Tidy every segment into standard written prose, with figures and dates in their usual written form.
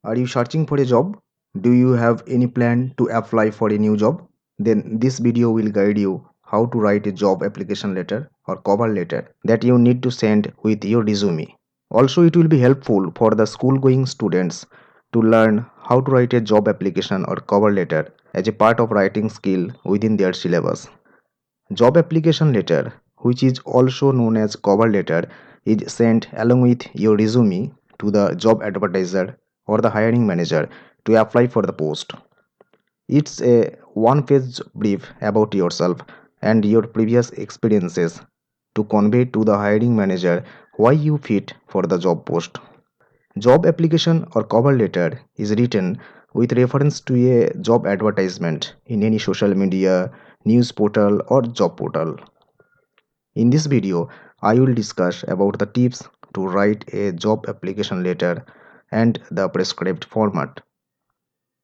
Are you searching for a job? Do you have any plan to apply for a new job? Then this video will guide you how to write a job application letter or cover letter that you need to send with your resume. Also, it will be helpful for the school going students to learn how to write a job application or cover letter as a part of writing skill within their syllabus. Job application letter, which is also known as cover letter, is sent along with your resume to the job advertiser or the hiring manager to apply for the post. It's a one-page brief about yourself and your previous experiences to convey to the hiring manager why you fit for the job post. Job application or cover letter is written with reference to a job advertisement in any social media, news portal or job portal. In this video, I will discuss about the tips to write a job application letter and the prescribed format.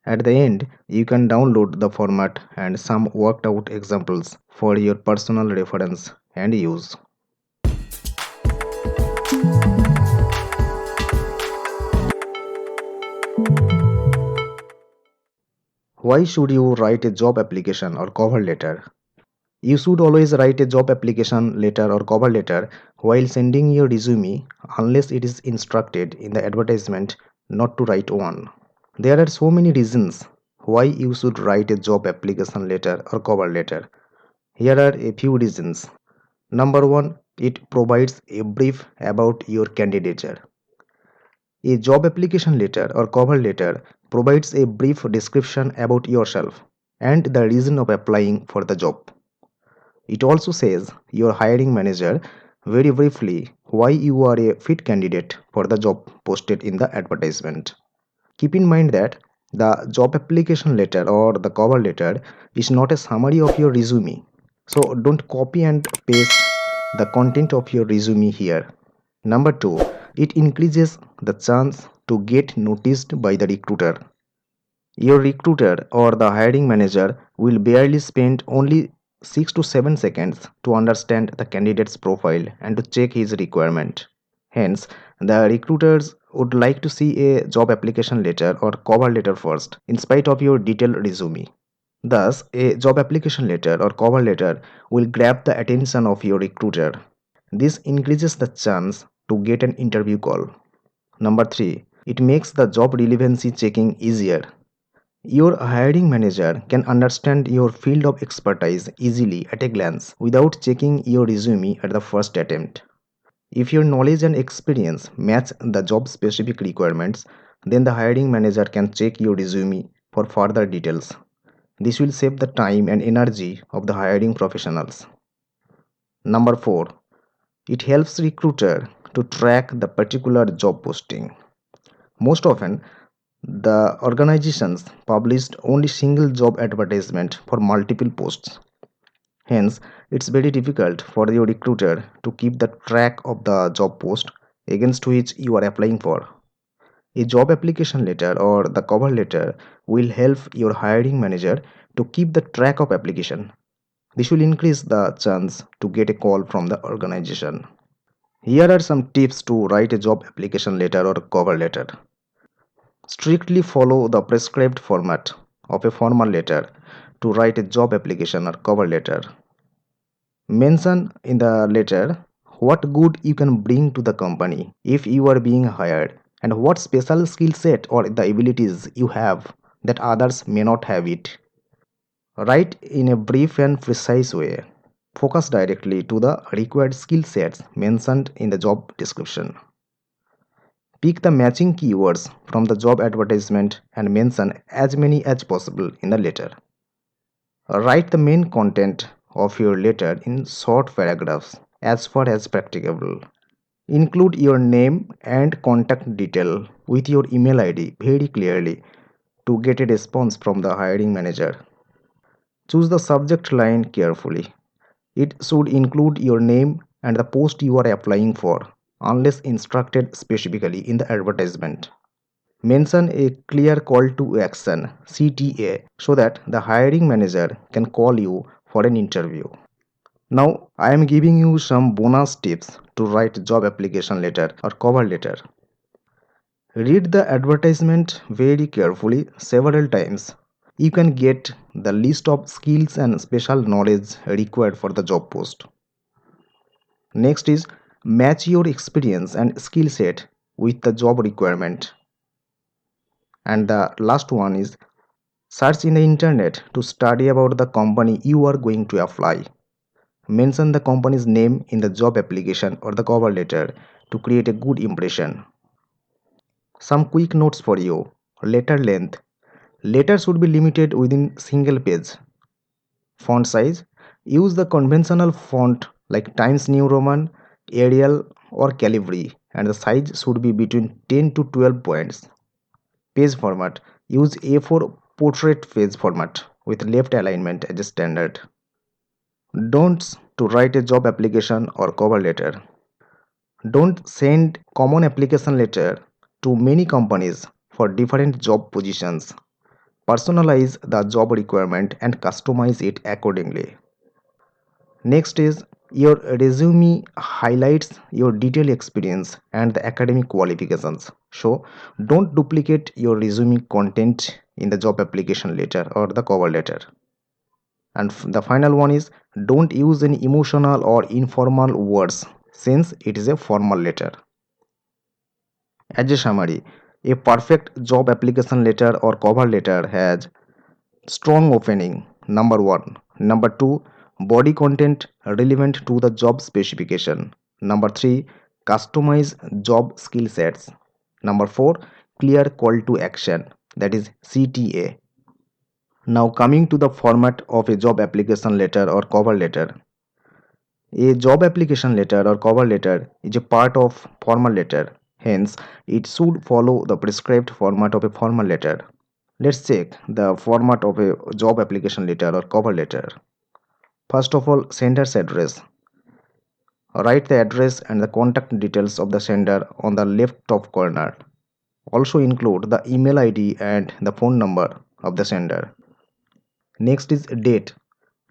At the end, you can download the format and some worked out examples for your personal reference and use. Why should you write a job application or cover letter? You should always write a job application letter or cover letter while sending your resume unless it is instructed in the advertisement not to write one. There are so many reasons why you should write a job application letter or cover letter. Here are a few reasons. Number one, it provides a brief about your candidature. A job application letter or cover letter provides a brief description about yourself and the reason of applying for the job. It also says your hiring manager very briefly why you are a fit candidate for the job posted in the advertisement. Keep in mind that the job application letter or the cover letter is not a summary of your resume. So don't copy and paste the content of your resume here. Number two, it increases the chance to get noticed by the recruiter. Your recruiter or the hiring manager will barely spend only 6 to 7 seconds to understand the candidate's profile and to check his requirement. Hence, the recruiters would like to see a job application letter or cover letter first, in spite of your detailed resume. Thus, a job application letter or cover letter will grab the attention of your recruiter. This increases the chance to get an interview call. Number 3, it makes the job relevancy checking easier. Your hiring manager can understand your field of expertise easily at a glance without checking your resume at the first attempt. If your knowledge and experience match the job specific requirements, then the hiring manager can check your resume for further details. This will save the time and energy of the hiring professionals. Number 4, it helps recruiter to track the particular job posting. Most often, the organizations published only single job advertisement for multiple posts. Hence, it's very difficult for your recruiter to keep the track of the job post against which you are applying for. A job application letter or the cover letter will help your hiring manager to keep the track of application. This will increase the chance to get a call from the organization. Here are some tips to write a job application letter or cover letter. Strictly follow the prescribed format of a formal letter to write a job application or cover letter. Mention in the letter what good you can bring to the company if you are being hired and what special skill set or the abilities you have that others may not have it. Write in a brief and precise way. Focus directly to the required skill sets mentioned in the job description. Pick the matching keywords from the job advertisement and mention as many as possible in the letter. Write the main content of your letter in short paragraphs as far as practicable. Include your name and contact detail with your email ID very clearly to get a response from the hiring manager. Choose the subject line carefully. It should include your name and the post you are applying for, unless instructed specifically in the advertisement. Mention a clear call to action CTA so that the hiring manager can call you for an interview. Now, I am giving you some bonus tips to write job application letter or cover letter. Read the advertisement very carefully several times. You can get the list of skills and special knowledge required for the job post. Next is match your experience and skill set with the job requirement. And the last one is search in the internet to study about the company you are going to apply. Mention the company's name in the job application or the cover letter to create a good impression. Some quick notes for you. Letter length. Letter should be limited within single page. Font size. Use the conventional font like Times New Roman, Arial or Calibri, and the size should be between 10 to 12 points. Page format. Use A4 portrait page format with left alignment as a standard. Don'ts to write a job application or cover letter. Don't send common application letter to many companies for different job positions. Personalize the job requirement and customize it accordingly. Next is your resume highlights your detailed experience and the academic qualifications. So don't duplicate your resume content in the job application letter or the cover letter. And the final one is don't use any emotional or informal words since it is a formal letter. As a summary, a perfect job application letter or cover letter has strong opening, number 1. Number 2, body content relevant to the job specification. Number 3, customize job skill sets. Number 4, clear call to action, that is CTA. Now coming to the format of a job application letter or cover letter. A job application letter or cover letter is a part of formal letter. Hence, it should follow the prescribed format of a formal letter. Let's check the format of a job application letter or cover letter. First of all, sender's address. Write the address and the contact details of the sender on the left top corner. Also include the email ID and the phone number of the sender. Next is date.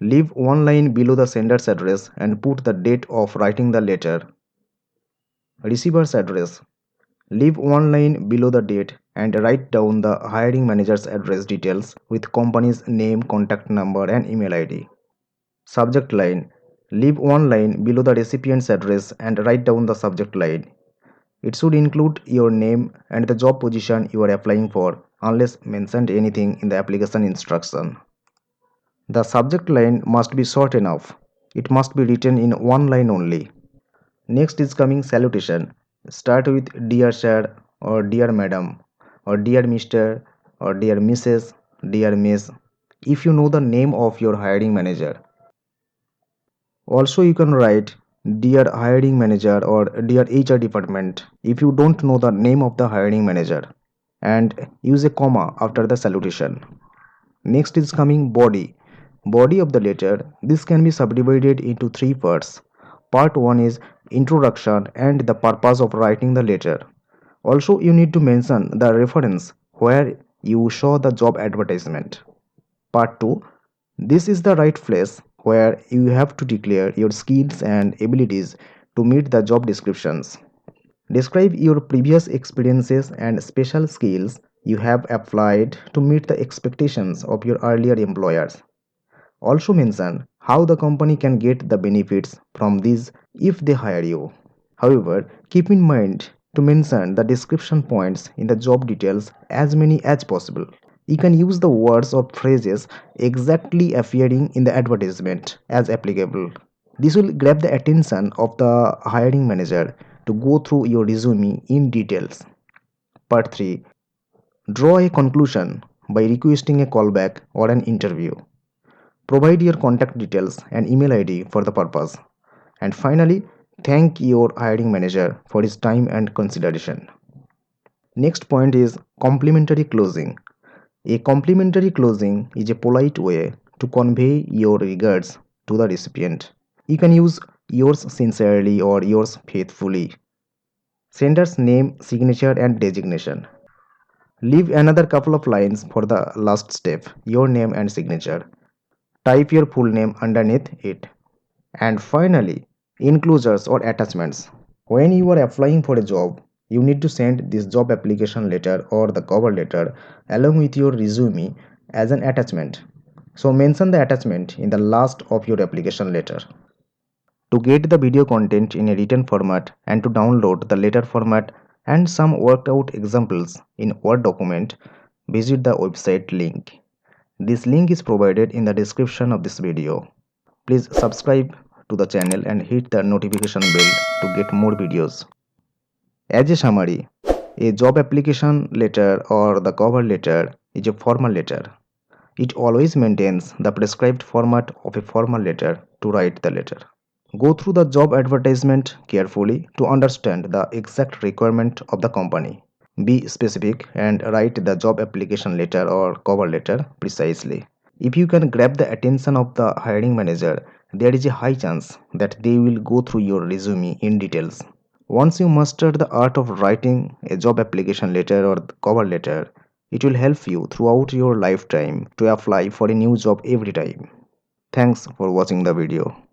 Leave one line below the sender's address and put the date of writing the letter. Receiver's address. Leave one line below the date and write down the hiring manager's address details with company's name, contact number and email ID. Subject line. Leave one line below the recipient's address and write down the subject line. It should include your name and the job position you are applying for unless mentioned anything in the application instruction. The subject line must be short enough. It must be written in one line only. Next is coming salutation. Start with dear sir or dear madam or dear Mr. or dear Mrs. dear Miss if you know the name of your hiring manager. Also you can write dear hiring manager or dear HR department if you don't know the name of the hiring manager and use a comma after the salutation. Next is coming body. Body of the letter. This can be subdivided into three parts. Part 1 is introduction and the purpose of writing the letter. Also, you need to mention the reference where you saw the job advertisement. Part 2. This is the right place where you have to declare your skills and abilities to meet the job descriptions. Describe your previous experiences and special skills you have applied to meet the expectations of your earlier employers. Also mention how the company can get the benefits from these if they hire you. However, keep in mind to mention the description points in the job details as many as possible. You can use the words or phrases exactly appearing in the advertisement as applicable. This will grab the attention of the hiring manager to go through your resume in details. Part 3. Draw a conclusion by requesting a callback or an interview. Provide your contact details and email ID for the purpose. And finally, thank your hiring manager for his time and consideration. Next point is complimentary closing. A complimentary closing is a polite way to convey your regards to the recipient. You can use yours sincerely or yours faithfully. Sender's name, signature, and designation. Leave another couple of lines for the last step, your name and signature. Type your full name underneath it. And finally, enclosures or attachments. When you are applying for a job, You need to send this job application letter or the cover letter along with your resume as an attachment. So mention the attachment in the last of your application letter. To get the video content in a written format and to download the letter format and some worked out examples in Word document, visit the website link. This link is provided in the description of this video. Please subscribe to the channel and hit the notification bell to get more videos. As a summary, a job application letter or the cover letter is a formal letter. It always maintains the prescribed format of a formal letter to write the letter. Go through the job advertisement carefully to understand the exact requirement of the company. Be specific and write the job application letter or cover letter precisely. If you can grab the attention of the hiring manager, there is a high chance that they will go through your resume in details. Once you master the art of writing a job application letter or cover letter, it will help you throughout your lifetime to apply for a new job every time. Thanks for watching the video.